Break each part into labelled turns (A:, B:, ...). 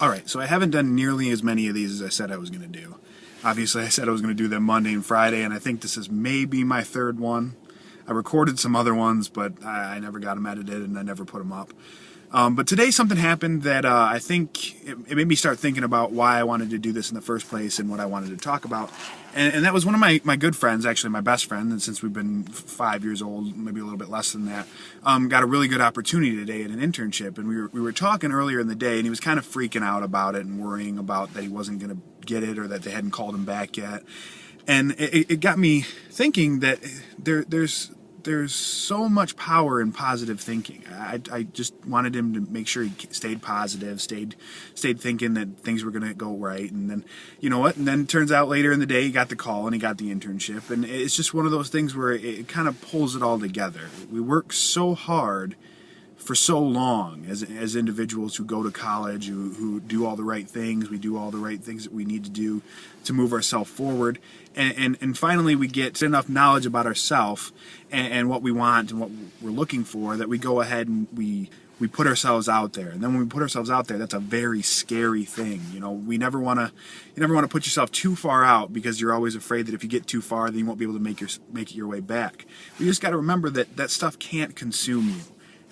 A: Alright, so I haven't done nearly as many of these as I said I was going to do. Obviously, I said I was going to do them Monday and Friday, and I think this is maybe my third one. I recorded some other ones, but I never got them edited and I never put them up. But today something happened that I think it made me start thinking about why I wanted to do this in the first place and what I wanted to talk about. And that was one of my good friends, actually my best friend, and since we've been 5 years old, maybe a little bit less than that, got a really good opportunity today at an internship. And we were talking earlier in the day, and he was kind of freaking out about it and worrying about that he wasn't going to get it or that they hadn't called him back yet. And it got me thinking that there's so much power in positive thinking. I just wanted him to make sure he stayed positive, stayed thinking that things were going to go right. And then, you know what? And then it turns out later in the day he got the call and he got the internship. And it's just one of those things where it kind of pulls it all together. We work so hard for so long as individuals who go to college, who do all the right things. We do all the right things that we need to do to move ourselves forward. And finally we get enough knowledge about ourselves and what we want and what we're looking for that we go ahead and we put ourselves out there. And then when we put ourselves out there, that's a very scary thing. You know, you never want to put yourself too far out because you're always afraid that if you get too far, then you won't be able to make it your way back. But you just got to remember that stuff can't consume you.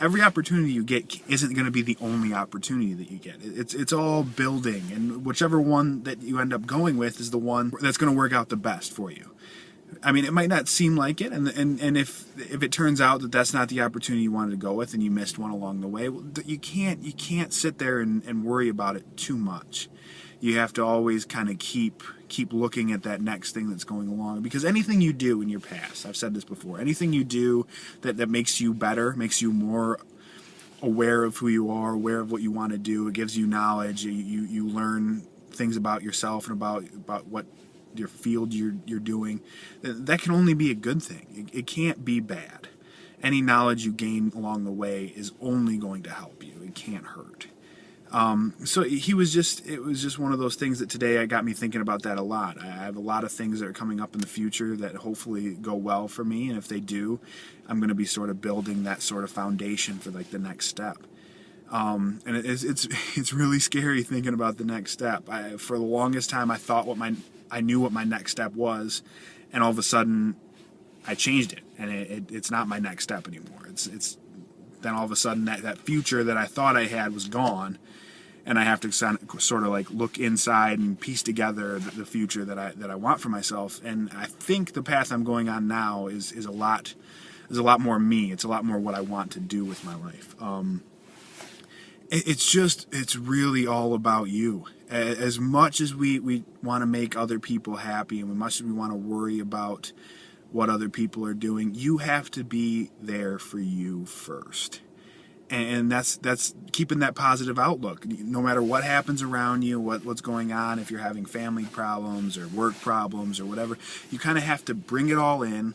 A: Every opportunity you get isn't going to be the only opportunity that you get. It's all building, and whichever one that you end up going with is the one that's going to work out the best for you. I mean, it might not seem like it, and if it turns out that that's not the opportunity you wanted to go with and you missed one along the way, you can't sit there and worry about it too much. You have to always kind of keep looking at that next thing that's going along, because anything you do in your past, I've said this before, anything you do that makes you better, makes you more aware of who you are, aware of what you want to do, it gives you knowledge, you learn things about yourself and about what your field you're doing, that can only be a good thing. It can't be bad. Any knowledge you gain along the way is only going to help you. It can't hurt. So it was just one of those things that today got me thinking about that a lot. I have a lot of things that are coming up in the future that hopefully go well for me, and if they do, I'm going to be sort of building that sort of foundation for like the next step. And it's really scary thinking about the next step. For the longest time, I knew what my next step was, and all of a sudden, I changed it, and it's not my next step anymore. It's then all of a sudden that future that I thought I had was gone, and I have to sort of like look inside and piece together the future that I want for myself. And I think the path I'm going on now is a lot more me. It's a lot more what I want to do with my life. It's really all about you. As much as we want to make other people happy, and as much as we want to worry about what other people are doing, you have to be there for you first. And that's keeping that positive outlook. No matter what happens around you, what's going on, if you're having family problems or work problems or whatever, you kind of have to bring it all in,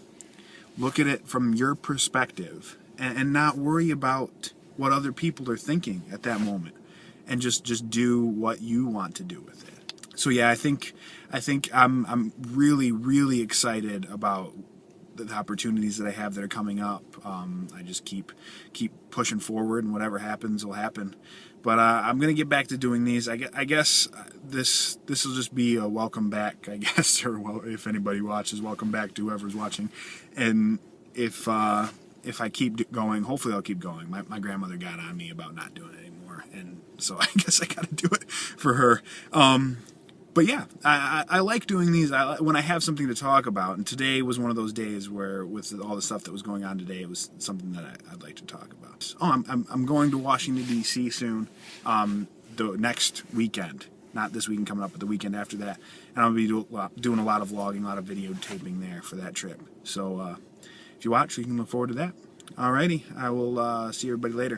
A: look at it from your perspective, and not worry about what other people are thinking at that moment, and just do what you want to do with it. So yeah, I think I'm really, really excited about the opportunities that I have that are coming up. I just keep pushing forward, and whatever happens will happen. But I'm gonna get back to doing these. I guess this will just be a welcome back, I guess, or well, if anybody watches, welcome back to whoever's watching. And if I keep going, hopefully I'll keep going. My grandmother got on me about not doing it anymore, and so I guess I gotta do it for her. But yeah, I like doing these when I have something to talk about, and today was one of those days where, with all the stuff that was going on today, it was something that I'd like to talk about. Oh, I'm going to Washington, D.C. soon, the next weekend. Not this weekend coming up, but the weekend after that. And I'll be doing a lot of vlogging, a lot of videotaping there for that trip. So if you watch, you can look forward to that. Alrighty, I will see everybody later.